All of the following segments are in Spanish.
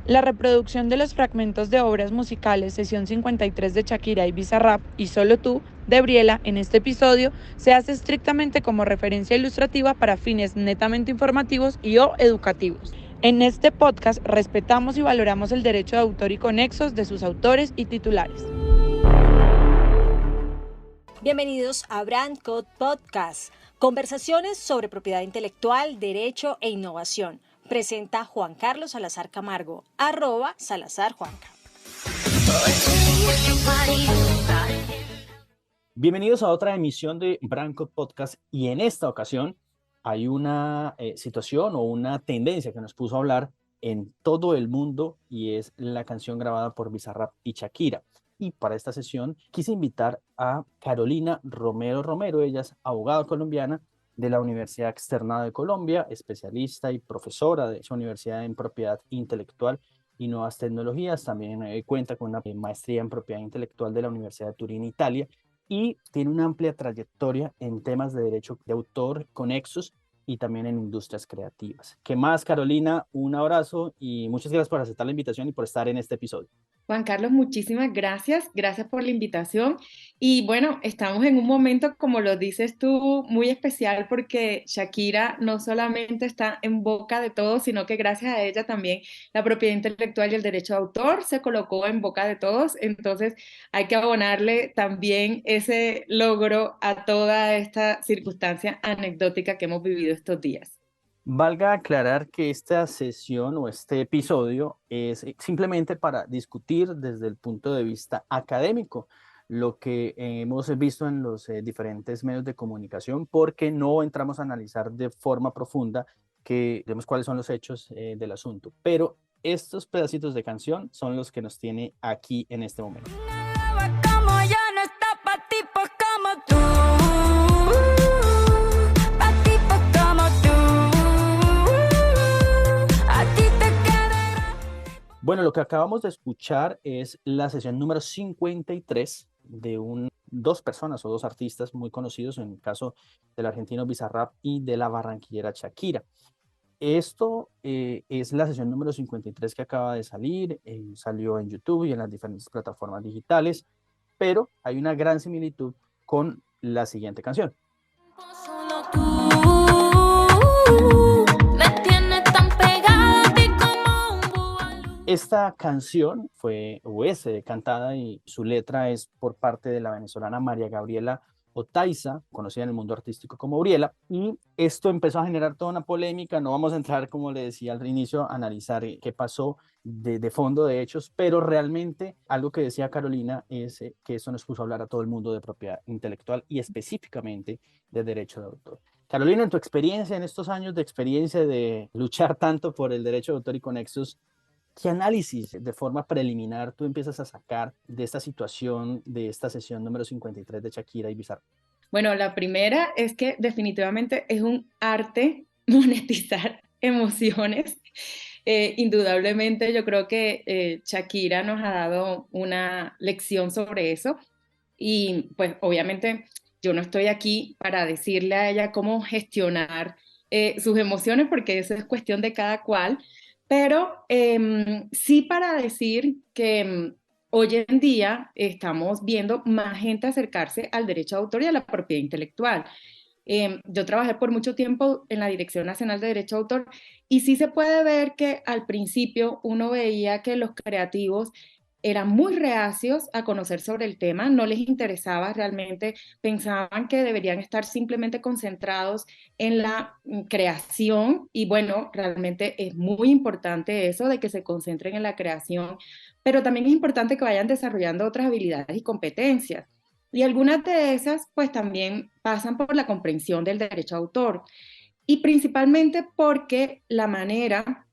La reproducción de los fragmentos de obras musicales Sesión 53 de Shakira y Bizarrap y Solo tú de Briela en este episodio se hace estrictamente como referencia ilustrativa para fines netamente informativos y o educativos. En este podcast respetamos y valoramos el derecho de autor y conexos de sus autores y titulares. Bienvenidos a Brand Code Podcast, conversaciones sobre propiedad intelectual, derecho e innovación. Presenta Juan Carlos Salazar Camargo, @SalazarJuanca. Bienvenidos a otra emisión de Brand Code Podcast y en esta ocasión hay una situación o una tendencia que nos puso a hablar en todo el mundo y es la canción grabada por Bizarrap y Shakira. Y para esta sesión quise invitar a Carolina Romero Romero, ella es abogada colombiana de la Universidad Externada de Colombia, especialista y profesora de esa universidad en propiedad intelectual y nuevas tecnologías. También cuenta con una maestría en propiedad intelectual de la Universidad de Turín, Italia, y tiene una amplia trayectoria en temas de derecho de autor conexos y también en industrias creativas. ¿Qué más, Carolina? Un abrazo y muchas gracias por aceptar la invitación y por estar en este episodio. Juan Carlos, muchísimas gracias. Gracias por la invitación. Y bueno, estamos en un momento, como lo dices tú, muy especial porque Shakira no solamente está en boca de todos, sino que gracias a ella también la propiedad intelectual y el derecho de autor se colocó en boca de todos. Entonces hay que abonarle también ese logro a toda esta circunstancia anecdótica que hemos vivido estos días. Valga aclarar que esta sesión o este episodio es simplemente para discutir desde el punto de vista académico lo que hemos visto en los diferentes medios de comunicación, porque no entramos a analizar de forma profunda que vemos cuáles son los hechos del asunto. Pero estos pedacitos de canción son los que nos tiene aquí en este momento. Bueno, lo que acabamos de escuchar es la sesión número 53 de dos personas o dos artistas muy conocidos, en el caso del argentino Bizarrap y de la barranquillera Shakira. Esto es la sesión número 53 que acaba de salir, salió en YouTube y en las diferentes plataformas digitales, pero hay una gran similitud con la siguiente canción. Esta canción fue o es cantada y su letra es por parte de la venezolana María Gabriela Otaiza, conocida en el mundo artístico como Briela, y esto empezó a generar toda una polémica. No vamos a entrar, como le decía al inicio, a analizar qué pasó de fondo de hechos, pero realmente algo que decía Carolina es que esto nos puso a hablar a todo el mundo de propiedad intelectual y específicamente de derecho de autor. Carolina, en tu experiencia, en estos años de experiencia de luchar tanto por el derecho de autor y conexos, ¿qué análisis de forma preliminar tú empiezas a sacar de esta situación, de esta sesión número 53 de Shakira y Bizarrap? Bueno, la primera es que definitivamente es un arte monetizar emociones. Indudablemente yo creo que Shakira nos ha dado una lección sobre eso y pues obviamente yo no estoy aquí para decirle a ella cómo gestionar sus emociones porque eso es cuestión de cada cual, pero sí para decir que hoy en día estamos viendo más gente acercarse al derecho de autor y a la propiedad intelectual. Yo trabajé por mucho tiempo en la Dirección Nacional de Derecho de Autor y sí se puede ver que al principio uno veía que los creativos eran muy reacios a conocer sobre el tema, no les interesaba realmente, pensaban que deberían estar simplemente concentrados en la creación y bueno, realmente es muy importante eso de que se concentren en la creación, pero también es importante que vayan desarrollando otras habilidades y competencias. Y algunas de esas pues también pasan por la comprensión del derecho a autor y principalmente porque la manera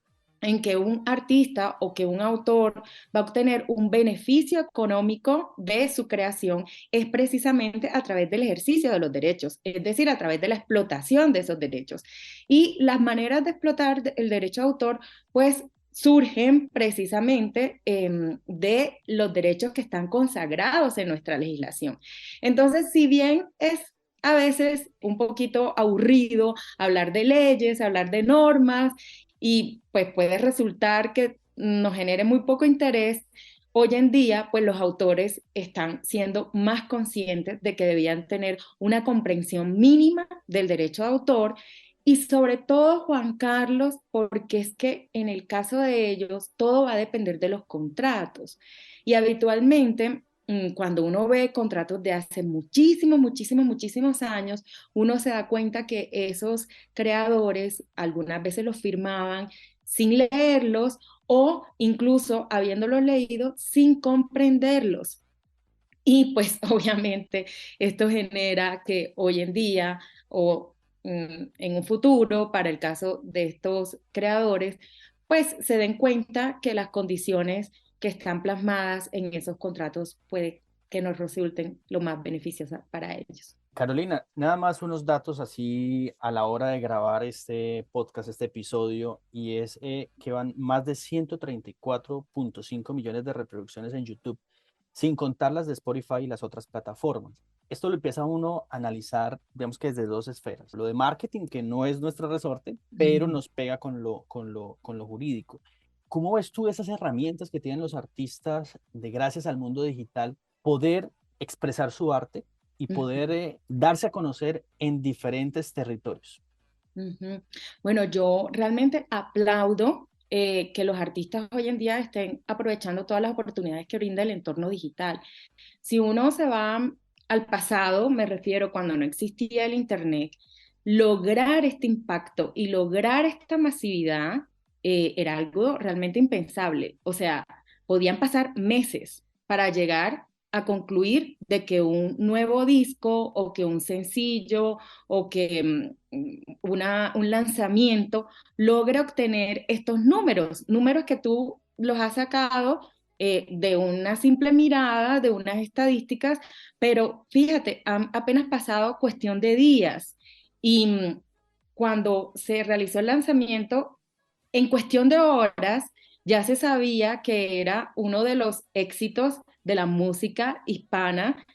en que un artista o que un autor va a obtener un beneficio económico de su creación es precisamente a través del ejercicio de los derechos, es decir, a través de la explotación de esos derechos. Y las maneras de explotar el derecho de autor, pues surgen precisamente de los derechos que están consagrados en nuestra legislación. Entonces, si bien es a veces un poquito aburrido hablar de leyes, hablar de normas, y pues puede resultar que nos genere muy poco interés, hoy en día, pues los autores están siendo más conscientes de que debían tener una comprensión mínima del derecho de autor y sobre todo, Juan Carlos, porque es que en el caso de ellos todo va a depender de los contratos. Y habitualmente, cuando uno ve contratos de hace muchísimos, muchísimos, muchísimos años, uno se da cuenta que esos creadores algunas veces los firmaban sin leerlos o incluso habiéndolos leído sin comprenderlos. Y pues obviamente esto genera que hoy en día o en un futuro, para el caso de estos creadores, pues se den cuenta que las condiciones que están plasmadas en esos contratos puede que nos resulten lo más beneficiosas para ellos. Carolina, nada más unos datos así a la hora de grabar este podcast, este episodio, y es que van más de 134.5 millones de reproducciones en YouTube, sin contar las de Spotify y las otras plataformas. Esto lo empieza uno a analizar, digamos que desde dos esferas. Lo de marketing, que no es nuestro resorte, pero nos pega con lo jurídico. ¿Cómo ves tú esas herramientas que tienen los artistas de gracias al mundo digital poder expresar su arte y poder darse a conocer en diferentes territorios? Bueno, yo realmente aplaudo que los artistas hoy en día estén aprovechando todas las oportunidades que brinda el entorno digital. Si uno se va al pasado, me refiero cuando no existía el Internet, lograr este impacto y lograr esta masividad era algo realmente impensable. O sea, podían pasar meses para llegar a concluir de que un nuevo disco o que un sencillo o que un lanzamiento logre obtener estos números que tú los has sacado de una simple mirada, de unas estadísticas, pero fíjate, han apenas pasado cuestión de días y cuando se realizó el lanzamiento, en cuestión de horas, ya se sabía que era uno de los éxitos de la música hispana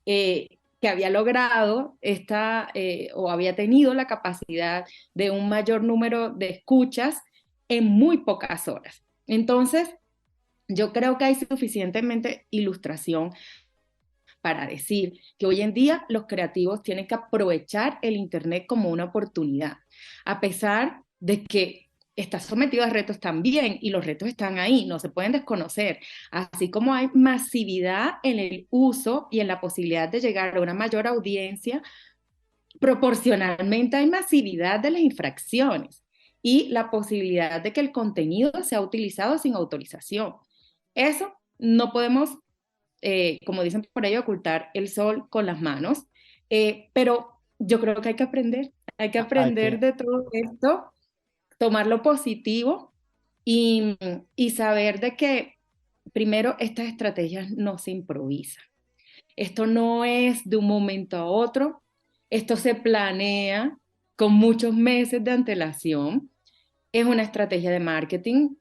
que había logrado o había tenido la capacidad de un mayor número de escuchas en muy pocas horas. Entonces, yo creo que hay suficientemente ilustración para decir que hoy en día los creativos tienen que aprovechar el Internet como una oportunidad, a pesar de que está sometido a retos también y los retos están ahí, no se pueden desconocer, así como hay masividad en el uso y en la posibilidad de llegar a una mayor audiencia, proporcionalmente hay masividad de las infracciones y la posibilidad de que el contenido sea utilizado sin autorización. Eso no podemos, como dicen por ahí, ocultar el sol con las manos, pero yo creo que hay que Hay aprender que, de todo esto, tomar lo positivo y saber de que primero estas estrategias no se improvisan. Esto no es de un momento a otro, esto se planea con muchos meses de antelación. Es una estrategia de marketing.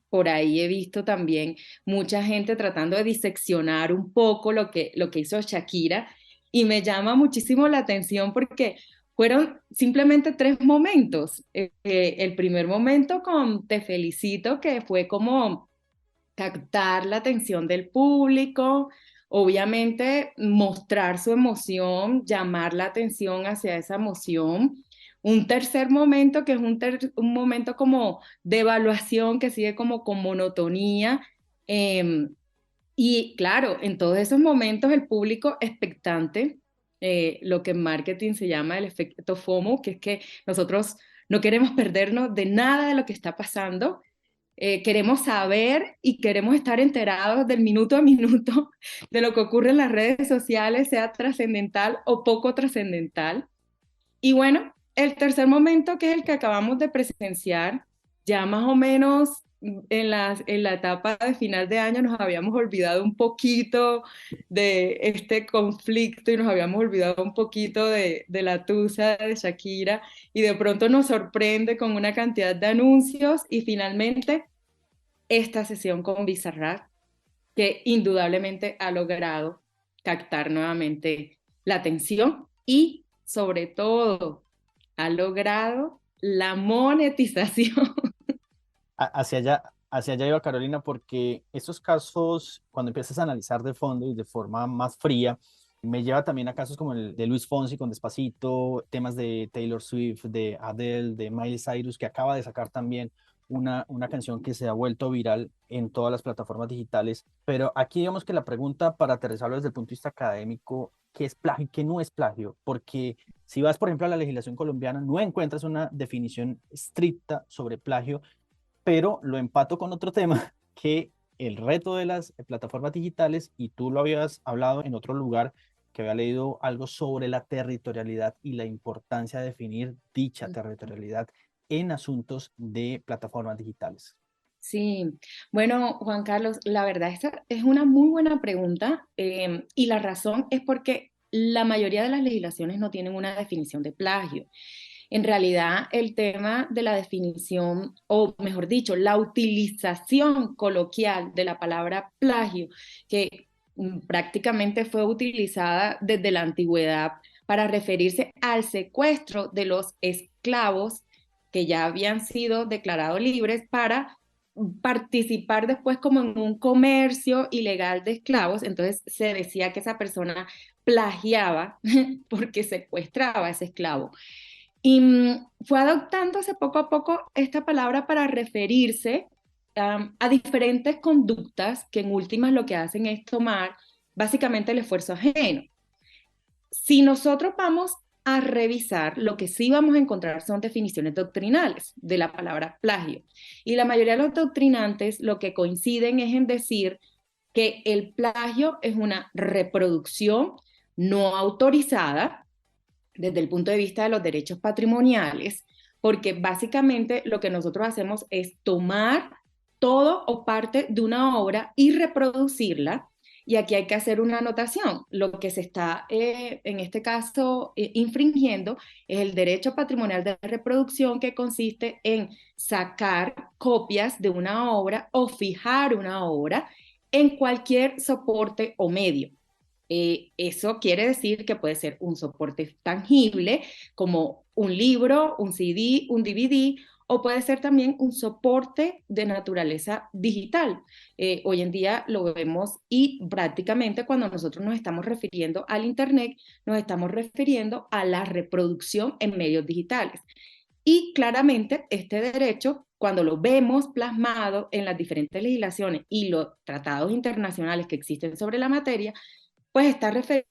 Por ahí he visto también mucha gente tratando de diseccionar un poco lo que hizo Shakira y me llama muchísimo la atención porque fueron simplemente tres momentos. El primer momento con Te Felicito, que fue como captar la atención del público, obviamente mostrar su emoción, llamar la atención hacia esa emoción. Un tercer momento que es un momento como de evaluación que sigue como con monotonía. eh, y claro, en todos esos momentos el público expectante, lo que en marketing se llama el efecto FOMO, que es que nosotros no queremos perdernos de nada de lo que está pasando, queremos saber y queremos estar enterados del minuto a minuto de lo que ocurre en las redes sociales, sea trascendental o poco trascendental. Y bueno, el tercer momento, que es el que acabamos de presenciar, ya más o menos en la etapa de final de año nos habíamos olvidado un poquito de este conflicto y nos habíamos olvidado un poquito de la tusa de Shakira y de pronto nos sorprende con una cantidad de anuncios y finalmente esta sesión con Bizarrap que indudablemente ha logrado captar nuevamente la atención y sobre todo ha logrado la monetización. hacia allá, hacia allá iba Carolina, porque estos casos, cuando empiezas a analizar de fondo y de forma más fría, me lleva también a casos como el de Luis Fonsi con Despacito, temas de Taylor Swift, de Adele, de Miley Cyrus, que acaba de sacar también una canción que se ha vuelto viral en todas las plataformas digitales. Pero aquí digamos que la pregunta, para aterrizarlo desde el punto de vista académico, ¿qué es plagio y qué no es plagio? Porque si vas, por ejemplo, a la legislación colombiana, no encuentras una definición estricta sobre plagio, pero lo empato con otro tema, que el reto de las plataformas digitales, y tú lo habías hablado en otro lugar, que había leído algo sobre la territorialidad y la importancia de definir dicha territorialidad en asuntos de plataformas digitales. Sí, bueno, Juan Carlos, la verdad esta es una muy buena pregunta y la razón es porque la mayoría de las legislaciones no tienen una definición de plagio. En realidad, el tema de la definición, o mejor dicho, la utilización coloquial de la palabra plagio, que prácticamente fue utilizada desde la antigüedad para referirse al secuestro de los esclavos que ya habían sido declarados libres para participar después como en un comercio ilegal de esclavos. Entonces se decía que esa persona plagiaba porque secuestraba a ese esclavo. Y fue adoptándose poco a poco esta palabra para referirse a diferentes conductas que en últimas lo que hacen es tomar básicamente el esfuerzo ajeno. Si nosotros vamos a revisar, lo que sí vamos a encontrar son definiciones doctrinales de la palabra plagio. Y la mayoría de los doctrinantes lo que coinciden es en decir que el plagio es una reproducción no autorizada desde el punto de vista de los derechos patrimoniales, porque básicamente lo que nosotros hacemos es tomar todo o parte de una obra y reproducirla. Y aquí hay que hacer una anotación. Lo que se está, en este caso, infringiendo es el derecho patrimonial de reproducción, que consiste en sacar copias de una obra o fijar una obra en cualquier soporte o medio. Eso quiere decir que puede ser un soporte tangible como un libro, un CD, un DVD, o puede ser también un soporte de naturaleza digital. Hoy en día lo vemos y prácticamente cuando nosotros nos estamos refiriendo al Internet, nos estamos refiriendo a la reproducción en medios digitales. Y claramente este derecho, cuando lo vemos plasmado en las diferentes legislaciones y los tratados internacionales que existen sobre la materia, pues está referido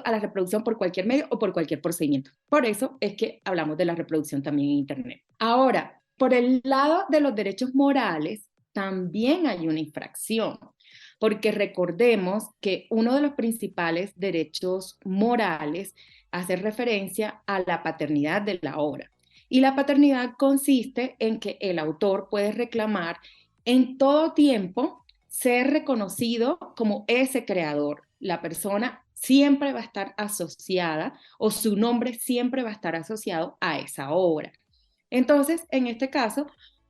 a la reproducción por cualquier medio o por cualquier procedimiento. Por eso es que hablamos de la reproducción también en Internet. Ahora, por el lado de los derechos morales, también hay una infracción, porque recordemos que uno de los principales derechos morales hace referencia a la paternidad de la obra. Y la paternidad consiste en que el autor puede reclamar en todo tiempo ser reconocido como ese creador. La persona siempre va a estar asociada o su nombre siempre va a estar asociado a esa obra. Entonces, en este caso,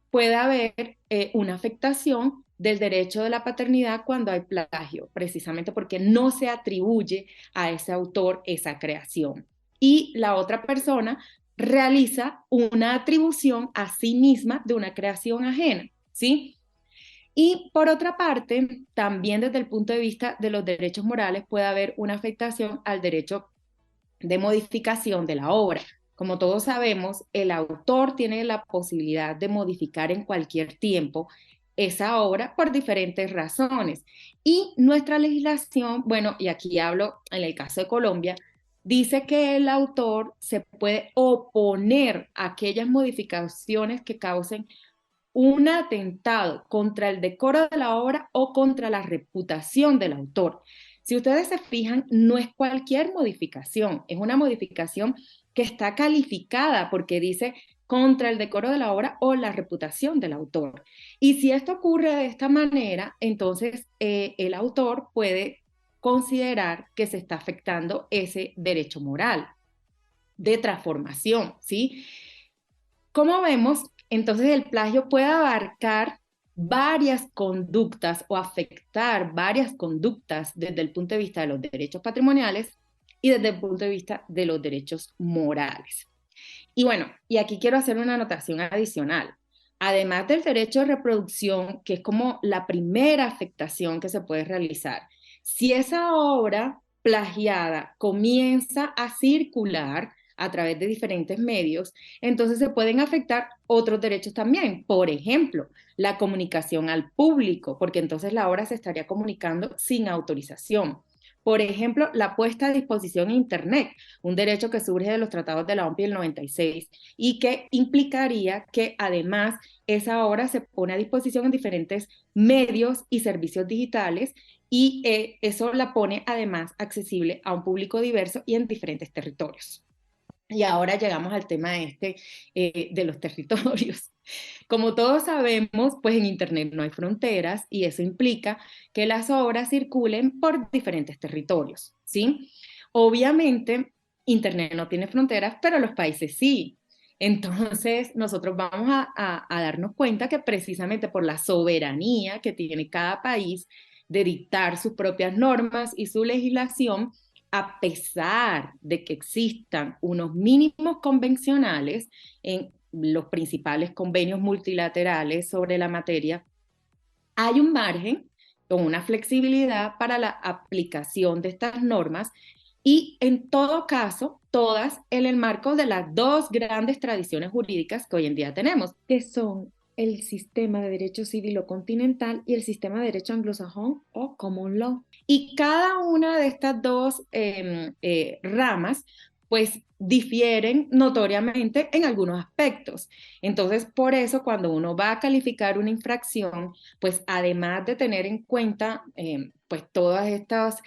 puede haber una afectación del derecho de la paternidad cuando hay plagio, precisamente porque no se atribuye a ese autor esa creación. Y la otra persona realiza una atribución a sí misma de una creación ajena, ¿sí? Y por otra parte, también desde el punto de vista de los derechos morales puede haber una afectación al derecho de modificación de la obra. Como todos sabemos, el autor tiene la posibilidad de modificar en cualquier tiempo esa obra por diferentes razones. Y nuestra legislación, bueno, y aquí hablo en el caso de Colombia, dice que el autor se puede oponer a aquellas modificaciones que causen un atentado contra el decoro de la obra o contra la reputación del autor. Si ustedes se fijan, no es cualquier modificación, es una modificación que está calificada porque dice contra el decoro de la obra o la reputación del autor. Y si esto ocurre de esta manera, entonces el autor puede considerar que se está afectando ese derecho moral de transformación, ¿sí? Como vemos, entonces el plagio puede abarcar varias conductas o afectar varias conductas desde el punto de vista de los derechos patrimoniales y desde el punto de vista de los derechos morales. Y bueno, y aquí quiero hacer una anotación adicional. además del derecho de reproducción, que es como la primera afectación que se puede realizar, si esa obra plagiada comienza a circular a través de diferentes medios, entonces se pueden afectar otros derechos también. Por ejemplo, la comunicación al público, porque entonces la obra se estaría comunicando sin autorización. Por ejemplo, la puesta a disposición en Internet, un derecho que surge de los tratados de la OMPI del 96 y que implicaría que además esa obra se pone a disposición en diferentes medios y servicios digitales y eso la pone además accesible a un público diverso y en diferentes territorios. Y ahora llegamos al tema de los territorios. Como todos sabemos, pues en Internet no hay fronteras y eso implica que las obras circulen por diferentes territorios, ¿sí? Obviamente, Internet no tiene fronteras, pero los países sí. Entonces, nosotros vamos a darnos cuenta que precisamente por la soberanía que tiene cada país de dictar sus propias normas y su legislación, a pesar de que existan unos mínimos convencionales en los principales convenios multilaterales sobre la materia, hay un margen con una flexibilidad para la aplicación de estas normas y en todo caso, todas en el marco de las dos grandes tradiciones jurídicas que hoy en día tenemos, que son el sistema de derecho civil o continental y el sistema de derecho anglosajón o common law. Y cada una de estas dos ramas pues difieren notoriamente en algunos aspectos. Entonces, por eso cuando uno va a calificar una infracción, pues además de tener en cuenta pues todas estas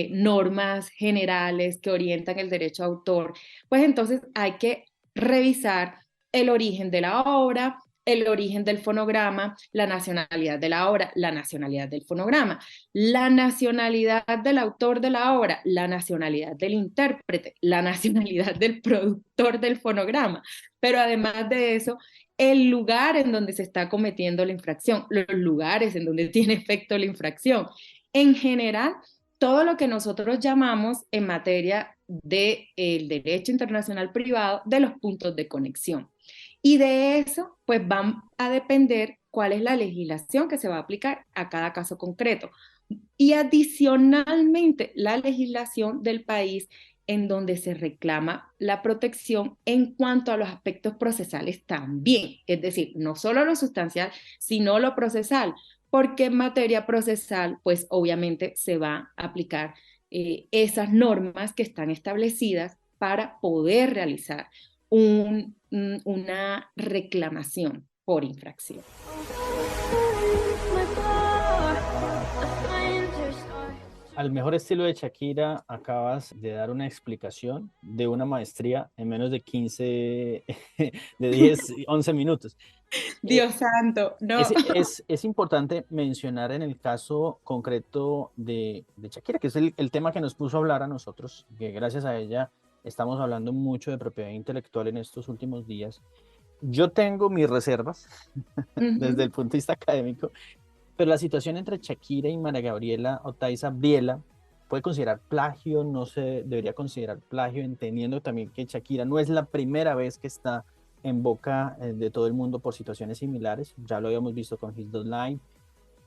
normas generales que orientan el derecho a autor, pues entonces hay que revisar el origen de la obra, el origen del fonograma, la nacionalidad de la obra, la nacionalidad del fonograma, la nacionalidad del autor de la obra, la nacionalidad del intérprete, la nacionalidad del productor del fonograma. Pero además de eso, el lugar en donde se está cometiendo la infracción, los lugares en donde tiene efecto la infracción. En general, todo lo que nosotros llamamos en materia del derecho internacional privado de los puntos de conexión. Y de eso, pues van a depender cuál es la legislación que se va a aplicar a cada caso concreto. Y adicionalmente, la legislación del país en donde se reclama la protección en cuanto a los aspectos procesales también. Es decir, no solo lo sustancial, sino lo procesal, porque en materia procesal, pues obviamente se va a aplicar esas normas que están establecidas para poder realizar una reclamación por infracción. Al mejor estilo de Shakira, acabas de dar una explicación de una maestría en menos de 15, de 10, 11 minutos. Dios santo, no. Es importante mencionar en el caso concreto de Shakira, que es el tema que nos puso a hablar a nosotros, que gracias a ella estamos hablando mucho de propiedad intelectual en estos últimos días. Yo tengo mis reservas desde el punto de vista académico, pero la situación entre Shakira y María Gabriela Oteiza Briela puede considerar plagio, no se debería considerar plagio, entendiendo también que Shakira no es la primera vez que está en boca de todo el mundo por situaciones similares, ya lo habíamos visto con His Line.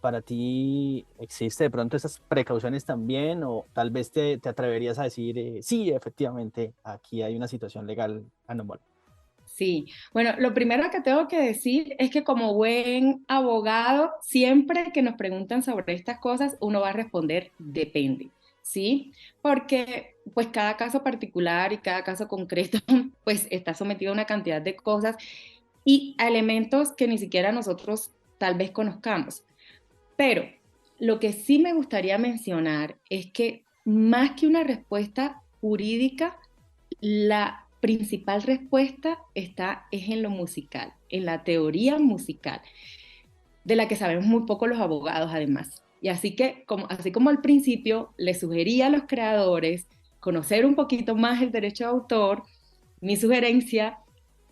¿Para ti existe de pronto esas precauciones también o tal vez te atreverías a decir, sí, efectivamente, aquí hay una situación legal anómala? Sí, bueno, lo primero que tengo que decir es que como buen abogado, siempre que nos preguntan sobre estas cosas, uno va a responder depende, ¿sí? Porque pues cada caso particular y cada caso concreto pues está sometido a una cantidad de cosas y a elementos que ni siquiera nosotros tal vez conozcamos. Pero lo que sí me gustaría mencionar es que más que una respuesta jurídica, la principal respuesta es en lo musical, en la teoría musical, de la que sabemos muy poco los abogados además. Y así como al principio les sugería a los creadores conocer un poquito más el derecho de autor, mi sugerencia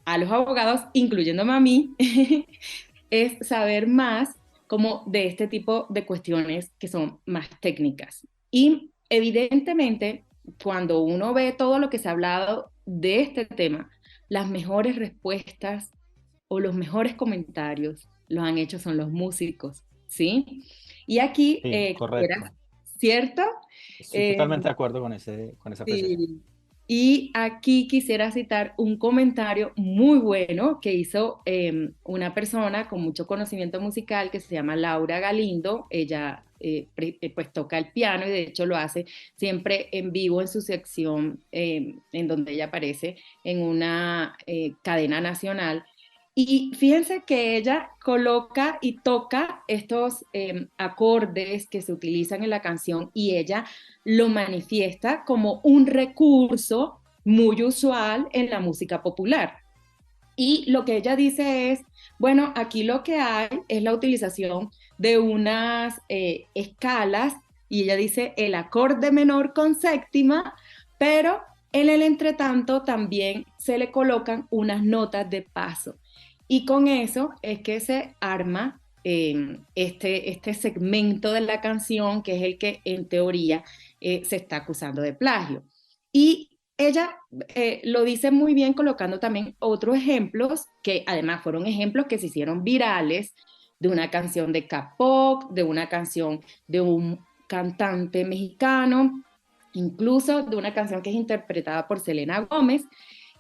a los abogados, incluyéndome a mí, es saber más como de este tipo de cuestiones que son más técnicas. Y evidentemente, cuando uno ve todo lo que se ha hablado de este tema, las mejores respuestas o los mejores comentarios los han hecho son los músicos, ¿sí? Y aquí, Sí, correcto. ¿cierto? Estoy Eh, totalmente de acuerdo con esa apreciación. sí. Y aquí quisiera citar un comentario muy bueno que hizo una persona con mucho conocimiento musical que se llama Laura Galindo. Ella pues toca el piano y de hecho lo hace siempre en vivo en su sección en donde ella aparece en una cadena nacional. Y fíjense que ella coloca y toca estos acordes que se utilizan en la canción y ella lo manifiesta como un recurso muy usual en la música popular. Y lo que ella dice es, bueno, aquí lo que hay es la utilización de unas escalas y ella dice el acorde menor con séptima, pero en el entretanto también se le colocan unas notas de paso. Y con eso es que se arma este segmento de la canción, que es el que en teoría se está acusando de plagio. Y ella lo dice muy bien colocando también otros ejemplos, que además fueron ejemplos que se hicieron virales, de una canción de K-pop, de una canción de un cantante mexicano, incluso de una canción que es interpretada por Selena Gómez,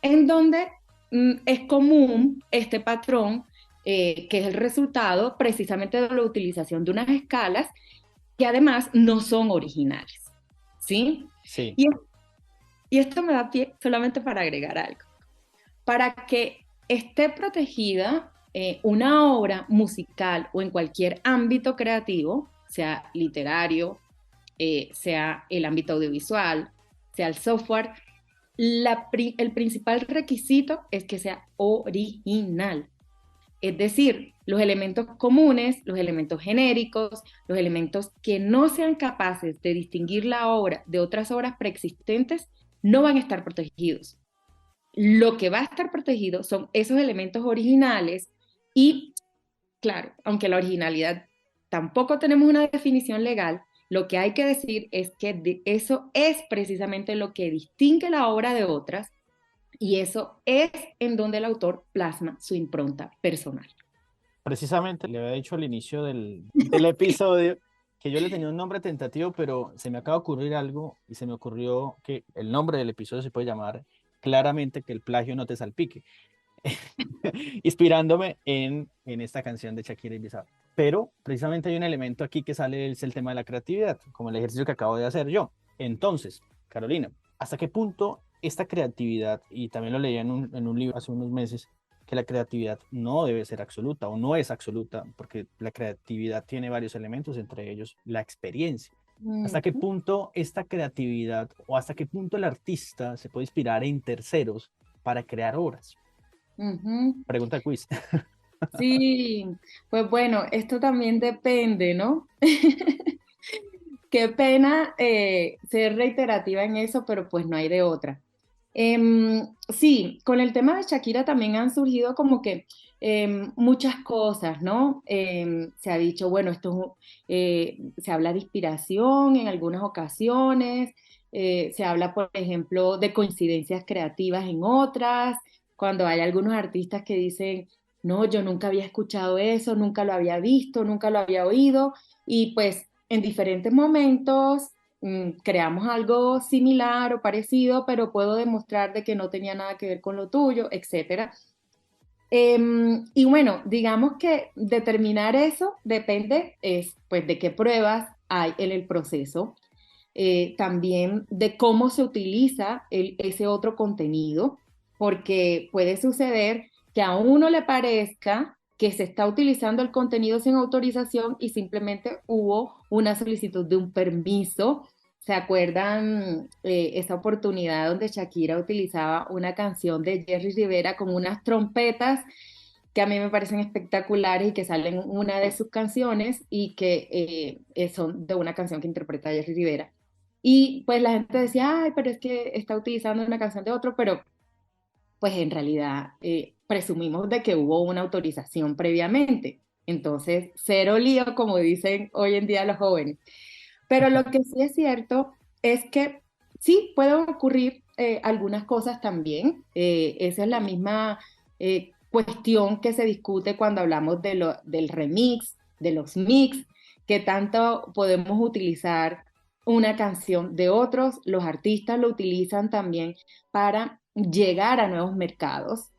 en donde es común este patrón, que es el resultado precisamente de la utilización de unas escalas que además no son originales, ¿sí? Sí, Y, y esto me da pie solamente para agregar algo. Para que esté protegida una obra musical o en cualquier ámbito creativo, sea literario, sea el ámbito audiovisual, sea el software, el principal requisito es que sea original. Es decir, los elementos comunes, los elementos genéricos, los elementos que no sean capaces de distinguir la obra de otras obras preexistentes, no van a estar protegidos. Lo que va a estar protegido son esos elementos originales y, claro, aunque la originalidad tampoco tenemos una definición legal, lo que hay que decir es que eso es precisamente lo que distingue la obra de otras y eso es en donde el autor plasma su impronta personal. precisamente le había dicho al inicio del episodio que yo le tenía un nombre tentativo, pero se me acaba de ocurrir algo y se me ocurrió que el nombre del episodio se puede llamar claramente que el plagio no te salpique, inspirándome en esta canción de Shakira y Bizarrap. Pero precisamente hay un elemento aquí que sale, es el tema de la creatividad, como el ejercicio que acabo de hacer yo. Entonces, Carolina, ¿hasta qué punto esta creatividad, y también lo leía en un libro hace unos meses, que la creatividad no debe ser absoluta o no es absoluta, porque la creatividad tiene varios elementos, entre ellos la experiencia? ¿Hasta qué punto esta creatividad o hasta qué punto el artista se puede inspirar en terceros para crear obras? Pregunta quiz. Sí, pues bueno, esto también depende, ¿no? Qué pena ser reiterativa en eso, pero pues no hay de otra. Sí, con el tema de Shakira también han surgido como que muchas cosas, ¿no? Se ha dicho, bueno, se habla de inspiración en algunas ocasiones, se habla, por ejemplo, de coincidencias creativas en otras, cuando hay algunos artistas que dicen, no, yo nunca había escuchado eso, nunca lo había visto, nunca lo había oído, y pues en diferentes momentos creamos algo similar o parecido, pero puedo demostrar de que no tenía nada que ver con lo tuyo, etcétera. Y bueno, digamos que determinar eso depende pues, de qué pruebas hay en el proceso, también de cómo se utiliza ese otro contenido, porque puede suceder que a uno le parezca que se está utilizando el contenido sin autorización y simplemente hubo una solicitud de un permiso. ¿Se acuerdan esa oportunidad donde Shakira utilizaba una canción de Jerry Rivera con unas trompetas que a mí me parecen espectaculares y que salen en una de sus canciones y que son de una canción que interpreta Jerry Rivera? Y pues la gente decía, ay, pero es que está utilizando una canción de otro, pero pues en realidad presumimos de que hubo una autorización previamente. Entonces, cero lío, como dicen hoy en día los jóvenes. Pero lo que sí es cierto es que sí pueden ocurrir algunas cosas también. Esa es la misma cuestión que se discute cuando hablamos del remix, de los mix, que tanto podemos utilizar una canción de otros, los artistas lo utilizan también para llegar a nuevos mercados.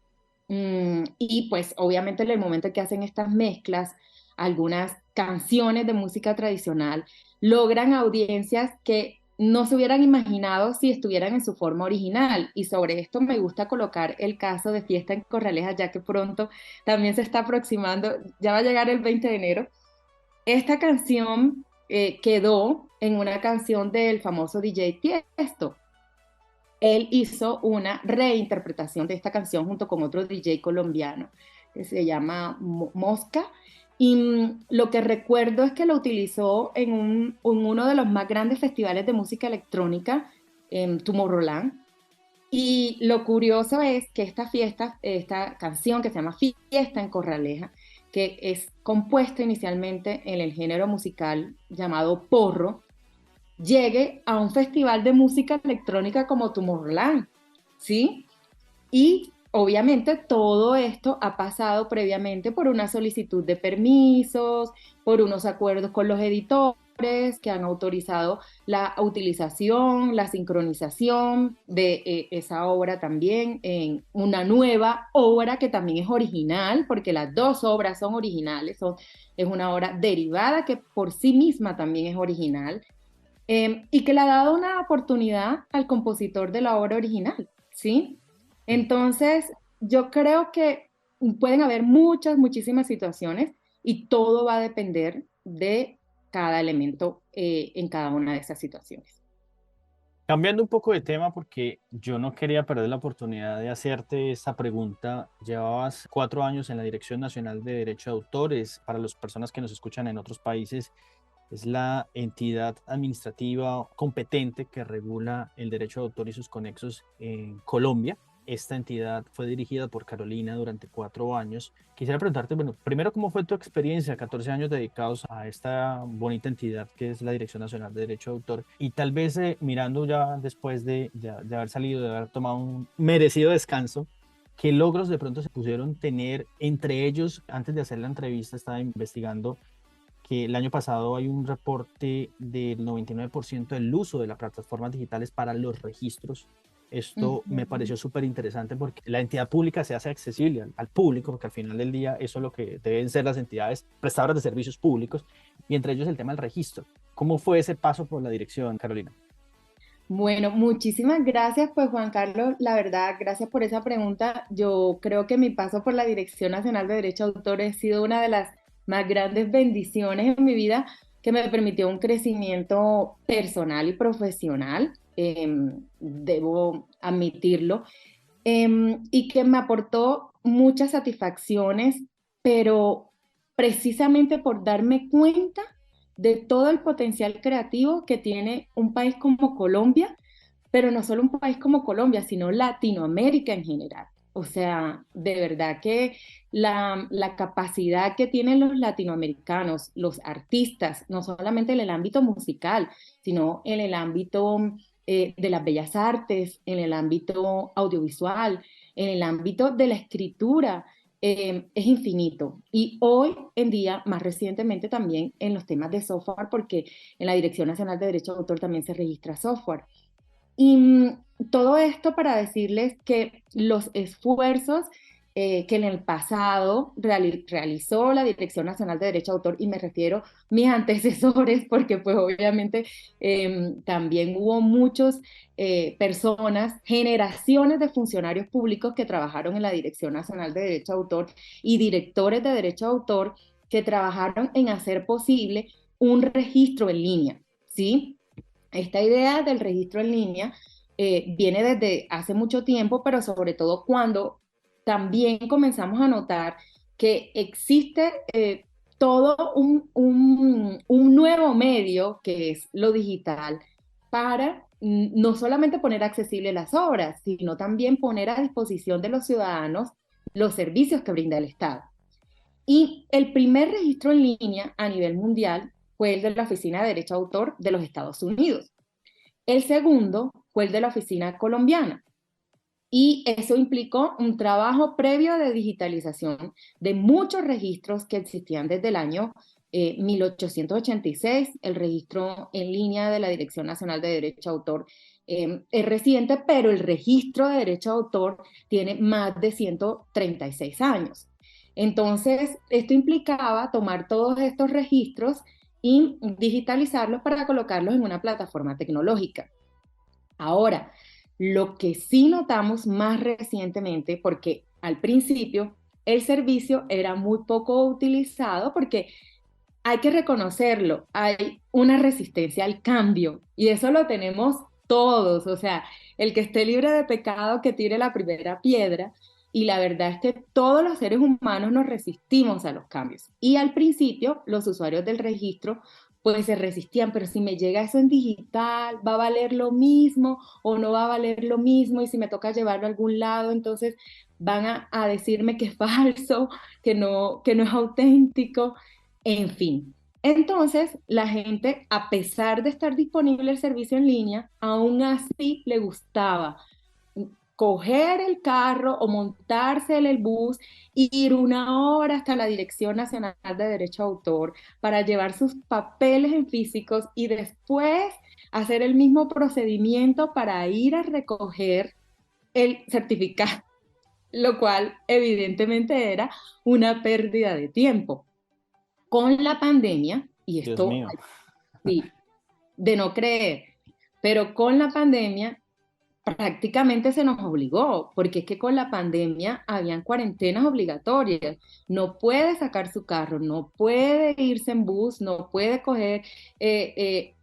Y pues obviamente en el momento que hacen estas mezclas, algunas canciones de música tradicional logran audiencias que no se hubieran imaginado si estuvieran en su forma original. Y sobre esto me gusta colocar el caso de Fiesta en Corraleja, ya que pronto también se está aproximando, ya va a llegar el 20 de enero. Esta canción quedó en una canción del famoso DJ Tiesto. Él hizo una reinterpretación de esta canción junto con otro DJ colombiano que se llama Mosca. Y lo que recuerdo es que lo utilizó en uno de los más grandes festivales de música electrónica, en Tomorrowland. Y lo curioso es que esta canción que se llama Fiesta en Corraleja, que es compuesta inicialmente en el género musical llamado porro, llegue a un festival de música electrónica como Tomorrowland, ¿sí? Y obviamente todo esto ha pasado previamente por una solicitud de permisos, por unos acuerdos con los editores que han autorizado la utilización, la sincronización de esa obra también en una nueva obra que también es original, porque las dos obras son originales, es una obra derivada que por sí misma también es original. Y que le ha dado una oportunidad al compositor de la obra original, ¿sí? Entonces, yo creo que pueden haber muchísimas situaciones y todo va a depender de cada elemento en cada una de esas situaciones. Cambiando un poco de tema, porque yo no quería perder la oportunidad de hacerte esta pregunta. Llevabas 4 años en la Dirección Nacional de Derecho de Autores. Para las personas que nos escuchan en otros países, es la entidad administrativa competente que regula el derecho de autor y sus conexos en Colombia. Esta entidad fue dirigida por Carolina durante 4 años. Quisiera preguntarte, bueno, primero, ¿cómo fue tu experiencia? 14 años dedicados a esta bonita entidad que es la Dirección Nacional de Derecho de Autor. Y tal vez mirando ya después de haber salido, de haber tomado un merecido descanso, ¿qué logros de pronto se pudieron tener entre ellos? Antes de hacer la entrevista estaba investigando que el año pasado hay un reporte del 99% del uso de las plataformas digitales para los registros. Esto me pareció súper interesante porque la entidad pública se hace accesible al público, porque al final del día eso es lo que deben ser las entidades prestadoras de servicios públicos, y entre ellos el tema del registro. ¿Cómo fue ese paso por la dirección, Carolina? Bueno, muchísimas gracias, pues Juan Carlos, la verdad, gracias por esa pregunta. Yo creo que mi paso por la Dirección Nacional de Derecho de Autor ha sido una de las más grandes bendiciones en mi vida, que me permitió un crecimiento personal y profesional, debo admitirlo, y que me aportó muchas satisfacciones, pero precisamente por darme cuenta de todo el potencial creativo que tiene un país como Colombia, pero no solo un país como Colombia, sino Latinoamérica en general. O sea, de verdad que la capacidad que tienen los latinoamericanos, los artistas, no solamente en el ámbito musical, sino en el ámbito de las bellas artes, en el ámbito audiovisual, en el ámbito de la escritura, es infinito. Y hoy en día, más recientemente también en los temas de software, porque en la Dirección Nacional de Derecho de Autor también se registra software. Y todo esto para decirles que los esfuerzos que en el pasado realizó la Dirección Nacional de Derecho de Autor, y me refiero a mis antecesores, porque pues obviamente también hubo muchas personas, generaciones de funcionarios públicos que trabajaron en la Dirección Nacional de Derecho de Autor y directores de Derecho de Autor que trabajaron en hacer posible un registro en línea, ¿sí? Esta idea del registro en línea viene desde hace mucho tiempo, pero sobre todo cuando también comenzamos a notar que existe todo un nuevo medio que es lo digital para no solamente poner accesible las obras, sino también poner a disposición de los ciudadanos los servicios que brinda el Estado. Y el primer registro en línea a nivel mundial fue el de la Oficina de Derecho de Autor de los Estados Unidos. El segundo fue el de la Oficina colombiana. Y eso implicó un trabajo previo de digitalización de muchos registros que existían desde el año 1886. El registro en línea de la Dirección Nacional de Derecho de Autor es reciente, pero el registro de derecho de autor tiene más de 136 años. Entonces, esto implicaba tomar todos estos registros y digitalizarlos para colocarlos en una plataforma tecnológica. Ahora, lo que sí notamos más recientemente, porque al principio el servicio era muy poco utilizado, porque hay que reconocerlo, hay una resistencia al cambio y eso lo tenemos todos, o sea, el que esté libre de pecado que tire la primera piedra, y la verdad es que todos los seres humanos nos resistimos a los cambios. Y al principio los usuarios del registro pues se resistían, pero si me llega eso en digital, ¿va a valer lo mismo o no va a valer lo mismo? Y si me toca llevarlo a algún lado, entonces van a decirme que es falso, que no es auténtico, en fin. Entonces, la gente, a pesar de estar disponible el servicio en línea, aún así le gustaba coger el carro o montarse en el bus y ir una hora hasta la Dirección Nacional de Derecho de Autor para llevar sus papeles en físicos y después hacer el mismo procedimiento para ir a recoger el certificado, lo cual evidentemente era una pérdida de tiempo. Con la pandemia, y Dios esto mío. sí, de no creer, pero con la pandemia prácticamente se nos obligó, porque es que con la pandemia habían cuarentenas obligatorias. No puede sacar su carro, no puede irse en bus, no puede coger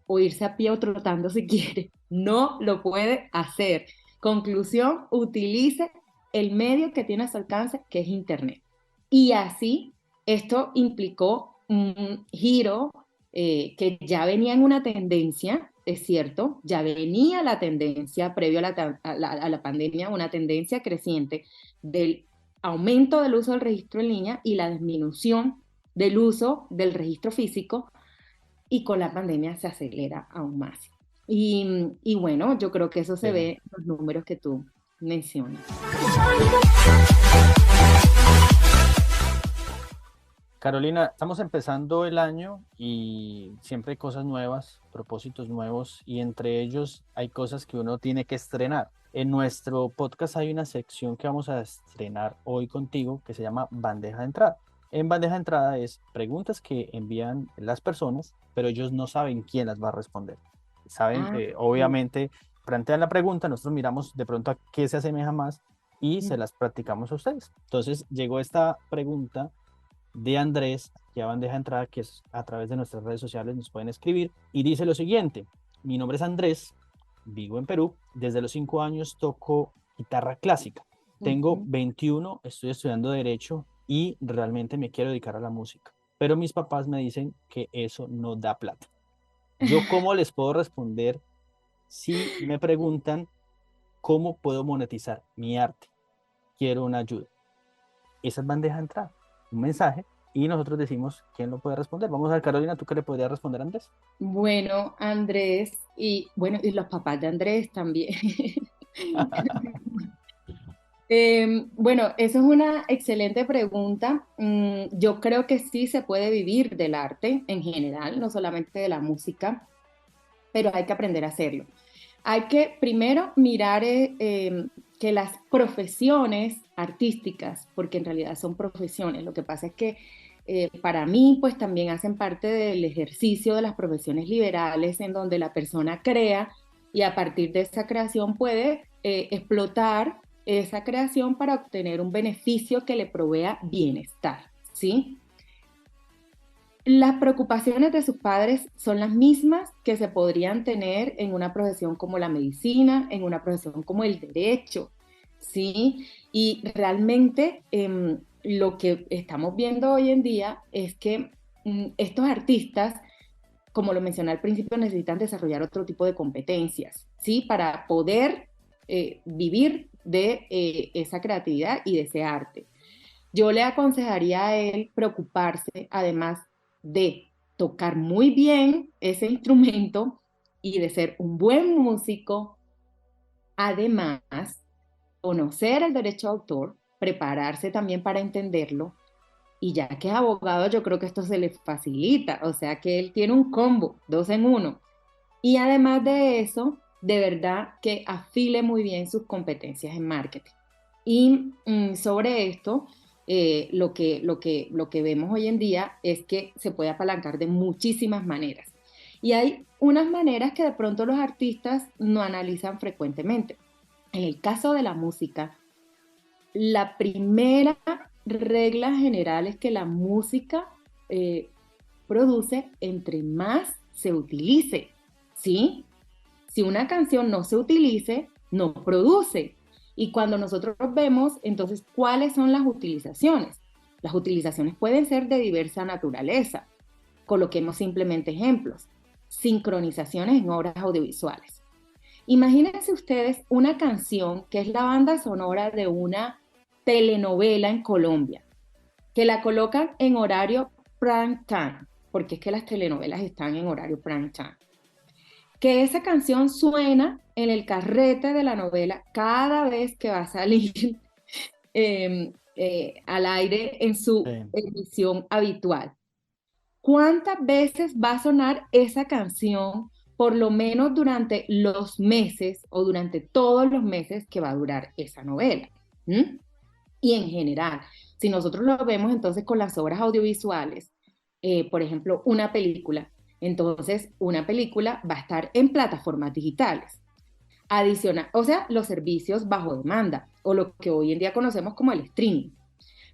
o irse a pie o trotando si quiere. No lo puede hacer. Conclusión, utilice el medio que tiene a su alcance, que es Internet. Y así, esto implicó un giro que ya venía en una tendencia, es cierto, ya venía la tendencia previo a la pandemia, una tendencia creciente del aumento del uso del registro en línea y la disminución del uso del registro físico, y con la pandemia se acelera aún más. Y bueno, yo creo que eso se Sí. ve en los números que tú mencionas. Carolina, estamos empezando el año y siempre hay cosas nuevas, propósitos nuevos, y entre ellos hay cosas que uno tiene que estrenar. En nuestro podcast hay una sección que vamos a estrenar hoy contigo que se llama Bandeja de Entrada. En Bandeja de Entrada es preguntas que envían las personas, pero ellos no saben quién las va a responder. Saben, obviamente, plantean la pregunta, nosotros miramos de pronto a qué se asemeja más y se las practicamos a ustedes. Entonces llegó esta pregunta de Andrés, que a Bandeja de Entrada, que es a través de nuestras redes sociales, nos pueden escribir, y dice lo siguiente: mi nombre es Andrés, vivo en Perú, desde los 5 años toco guitarra clásica, tengo 21, estoy estudiando Derecho y realmente me quiero dedicar a la música, pero mis papás me dicen que eso no da plata. ¿Yo cómo les puedo responder si me preguntan cómo puedo monetizar mi arte? Quiero una ayuda. Esa es Bandeja de Entrada, un mensaje, y nosotros decimos quién lo puede responder. Vamos a ver, Carolina, ¿tú qué le podrías responder a Andrés? Bueno, Andrés, y bueno, y los papás de Andrés también. Bueno, eso es una excelente pregunta. Yo creo que sí se puede vivir del arte en general, no solamente de la música, pero hay que aprender a hacerlo. Hay que primero mirar que las profesiones artísticas, porque en realidad son profesiones, lo que pasa es que para mí pues también hacen parte del ejercicio de las profesiones liberales, en donde la persona crea y a partir de esa creación puede explotar esa creación para obtener un beneficio que le provea bienestar, ¿sí? Las preocupaciones de sus padres son las mismas que se podrían tener en una profesión como la medicina, en una profesión como el derecho, ¿sí? Y realmente lo que estamos viendo hoy en día es que estos artistas, como lo mencioné al principio, necesitan desarrollar otro tipo de competencias, ¿sí? Para poder vivir de esa creatividad y de ese arte. Yo le aconsejaría a él preocuparse, además de tocar muy bien ese instrumento y de ser un buen músico, además conocer el derecho de autor, prepararse también para entenderlo, y ya que es abogado, yo creo que esto se le facilita, o sea que él tiene un combo, 2 en 1. Y además de eso, de verdad que afile muy bien sus competencias en marketing. Y sobre esto, lo que vemos hoy en día es que se puede apalancar de muchísimas maneras. Y hay unas maneras que de pronto los artistas no analizan frecuentemente. En el caso de la música, la primera regla general es que la música produce entre más se utilice, ¿sí? Si una canción no se utilice, no produce. Y cuando nosotros vemos, entonces, ¿cuáles son las utilizaciones? Las utilizaciones pueden ser de diversa naturaleza. Coloquemos simplemente ejemplos. Sincronizaciones en obras audiovisuales. Imagínense ustedes una canción que es la banda sonora de una telenovela en Colombia, que la colocan en horario prime time, porque es que las telenovelas están en horario prime time. Que esa canción suena en el carrete de la novela cada vez que va a salir al aire en su emisión habitual. ¿Cuántas veces va a sonar esa canción por lo menos durante los meses o durante todos los meses que va a durar esa novela? Y en general, si nosotros lo vemos entonces con las obras audiovisuales, por ejemplo, una película, entonces una película va a estar en plataformas digitales. Adicional, o sea, los servicios bajo demanda, o lo que hoy en día conocemos como el streaming.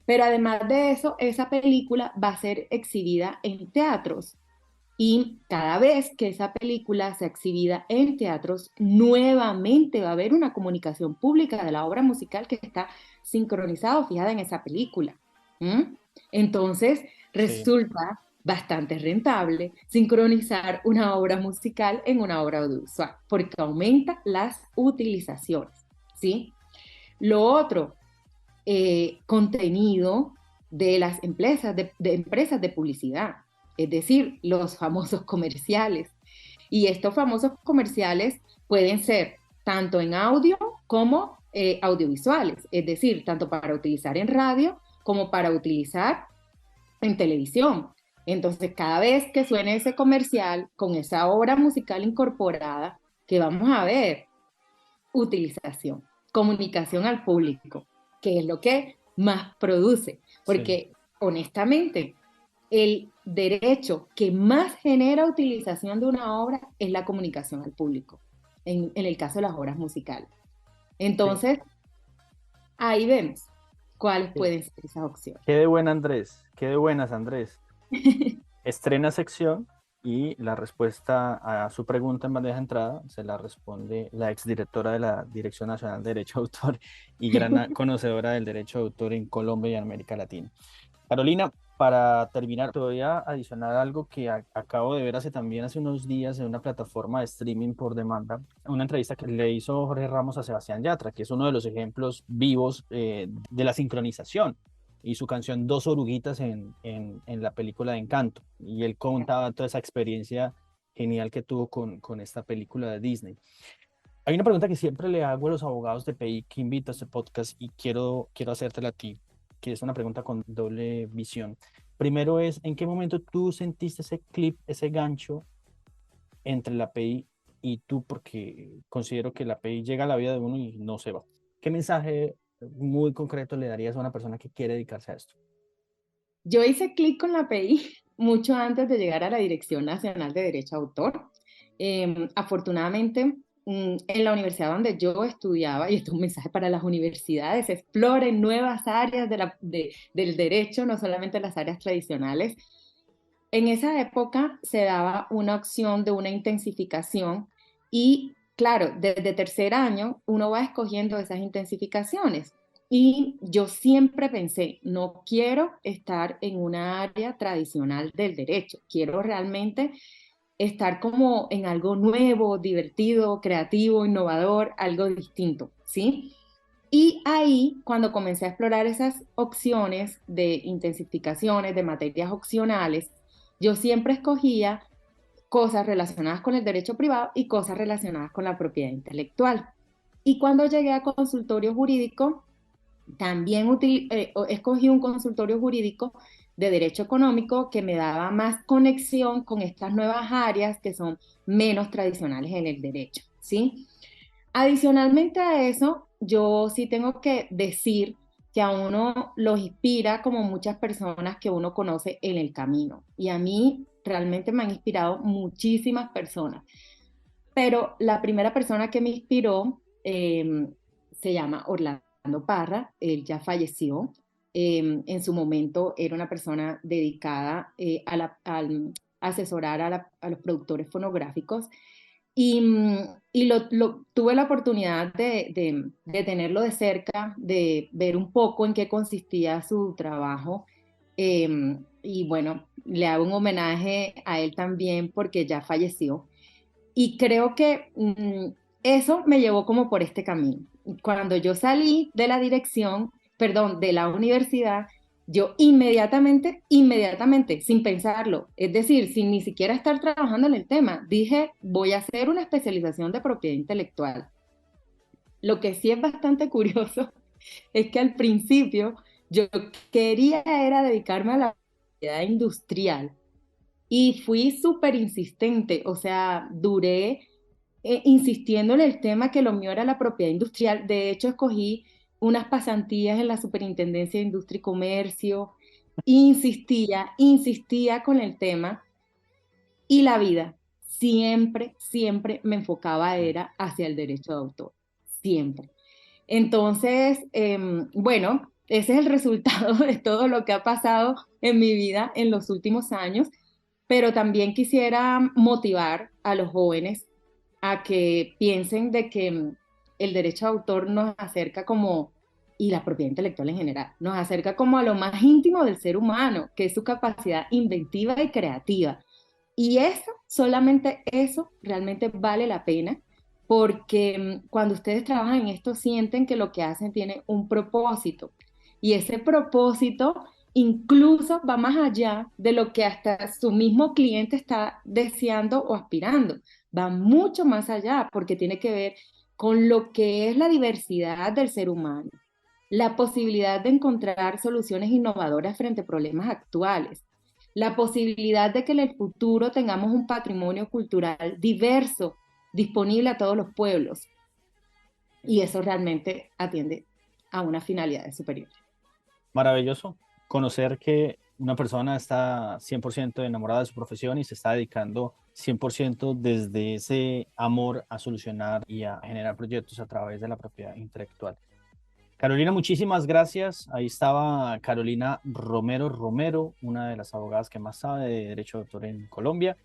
Pero además de eso, esa película va a ser exhibida en teatros. Y cada vez que esa película sea exhibida en teatros, nuevamente va a haber una comunicación pública de la obra musical que está sincronizada o fijada en esa película. Entonces, resulta bastante rentable sincronizar una obra musical en una obra audiovisual, porque aumenta las utilizaciones, ¿sí? Lo otro, contenido de las empresas de publicidad, es decir, los famosos comerciales. Y estos famosos comerciales pueden ser tanto en audio como audiovisuales, es decir, tanto para utilizar en radio como para utilizar en televisión. Entonces, cada vez que suene ese comercial con esa obra musical incorporada, que vamos a ver, utilización, comunicación al público, que es lo que más produce, porque honestamente, el derecho que más genera utilización de una obra es la comunicación al público, en el caso de las obras musicales. Entonces, ahí vemos cuáles pueden ser esas opciones. Qué de buena Andrés, qué de buenas Andrés. Estrena sección y la respuesta a su pregunta en bandeja de entrada se la responde la exdirectora de la Dirección Nacional de Derecho de Autor y gran conocedora del derecho de autor en Colombia y en América Latina. Carolina, para terminar, te voy a adicionar algo que acabo de ver hace unos días en una plataforma de streaming por demanda, una entrevista que le hizo Jorge Ramos a Sebastián Yatra, que es uno de los ejemplos vivos de la sincronización, y su canción Dos Oruguitas en la película de Encanto, y él contaba toda esa experiencia genial que tuvo con esta película de Disney. Hay una pregunta que siempre le hago a los abogados de PI que invito a este podcast y quiero hacértela a ti, que es una pregunta con doble visión. Primero es, ¿en qué momento tú sentiste ese clip, ese gancho entre la API y tú? Porque considero que la API llega a la vida de uno y no se va. ¿Qué mensaje muy concreto le darías a una persona que quiere dedicarse a esto? Yo hice clic con la API mucho antes de llegar a la Dirección Nacional de Derecho de Autor. Afortunadamente, en la universidad donde yo estudiaba, y esto es un mensaje para las universidades, exploren nuevas áreas del derecho, no solamente las áreas tradicionales. En esa época se daba una opción de una intensificación y, claro, desde tercer año uno va escogiendo esas intensificaciones. Y yo siempre pensé, no quiero estar en una área tradicional del derecho, quiero realmente estar como en algo nuevo, divertido, creativo, innovador, algo distinto, ¿sí? Y ahí, cuando comencé a explorar esas opciones de intensificaciones, de materias opcionales, yo siempre escogía cosas relacionadas con el derecho privado y cosas relacionadas con la propiedad intelectual. Y cuando llegué a consultorio jurídico, también escogí un consultorio jurídico de derecho económico que me daba más conexión con estas nuevas áreas que son menos tradicionales en el derecho, ¿sí? Adicionalmente a eso, yo sí tengo que decir que a uno los inspira como muchas personas que uno conoce en el camino. Y a mí realmente me han inspirado muchísimas personas. Pero la primera persona que me inspiró se llama Orlando Parra, él ya falleció. En su momento era una persona dedicada al asesorar a los productores fonográficos y tuve la oportunidad de tenerlo de cerca, de ver un poco en qué consistía su trabajo. Y bueno, le hago un homenaje a él también porque ya falleció. Y creo que eso me llevó como por este camino. Cuando yo salí de la dirección, perdón, de la universidad, yo inmediatamente, sin pensarlo, es decir, sin ni siquiera estar trabajando en el tema, dije, voy a hacer una especialización de propiedad intelectual. Lo que sí es bastante curioso es que al principio yo quería era dedicarme a la propiedad industrial y fui súper insistente, o sea, duré insistiendo en el tema que lo mío era la propiedad industrial. De hecho, escogí unas pasantías en la Superintendencia de Industria y Comercio, insistía con el tema y la vida siempre me enfocaba era hacia el derecho de autor, siempre. Entonces, bueno, ese es el resultado de todo lo que ha pasado en mi vida en los últimos años, pero también quisiera motivar a los jóvenes a que piensen de que el derecho de autor nos acerca como, y la propiedad intelectual en general, nos acerca como a lo más íntimo del ser humano, que es su capacidad inventiva y creativa. Y eso, solamente eso, realmente vale la pena, porque cuando ustedes trabajan en esto sienten que lo que hacen tiene un propósito. Y ese propósito incluso va más allá de lo que hasta su mismo cliente está deseando o aspirando. Va mucho más allá porque tiene que ver con lo que es la diversidad del ser humano, la posibilidad de encontrar soluciones innovadoras frente a problemas actuales, la posibilidad de que en el futuro tengamos un patrimonio cultural diverso, disponible a todos los pueblos. Y eso realmente atiende a unas finalidades superiores. Maravilloso conocer que una persona está 100% enamorada de su profesión y se está dedicando 100% desde ese amor a solucionar y a generar proyectos a través de la propiedad intelectual. Carolina, muchísimas gracias. Ahí estaba Carolina Romero, una de las abogadas que más sabe de derecho de autor en Colombia.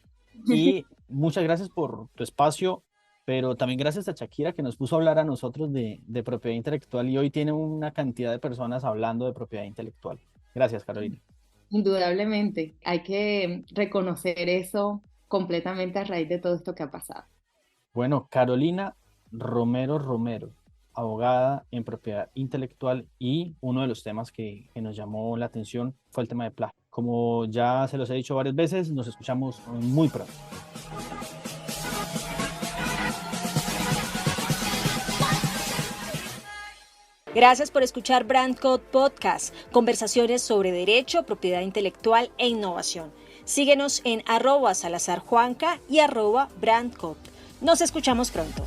Y muchas gracias por tu espacio, pero también gracias a Shakira que nos puso a hablar a nosotros de propiedad intelectual y hoy tiene una cantidad de personas hablando de propiedad intelectual. Gracias, Carolina. Indudablemente, hay que reconocer eso completamente a raíz de todo esto que ha pasado. Bueno, Carolina Romero, abogada en propiedad intelectual, y uno de los temas que nos llamó la atención fue el tema de plagio. Como ya se los he dicho varias veces, nos escuchamos muy pronto. Gracias por escuchar Brand Code Podcast, conversaciones sobre derecho, propiedad intelectual e innovación. Síguenos en @SalazarJuanca y @BrandCode. Nos escuchamos pronto.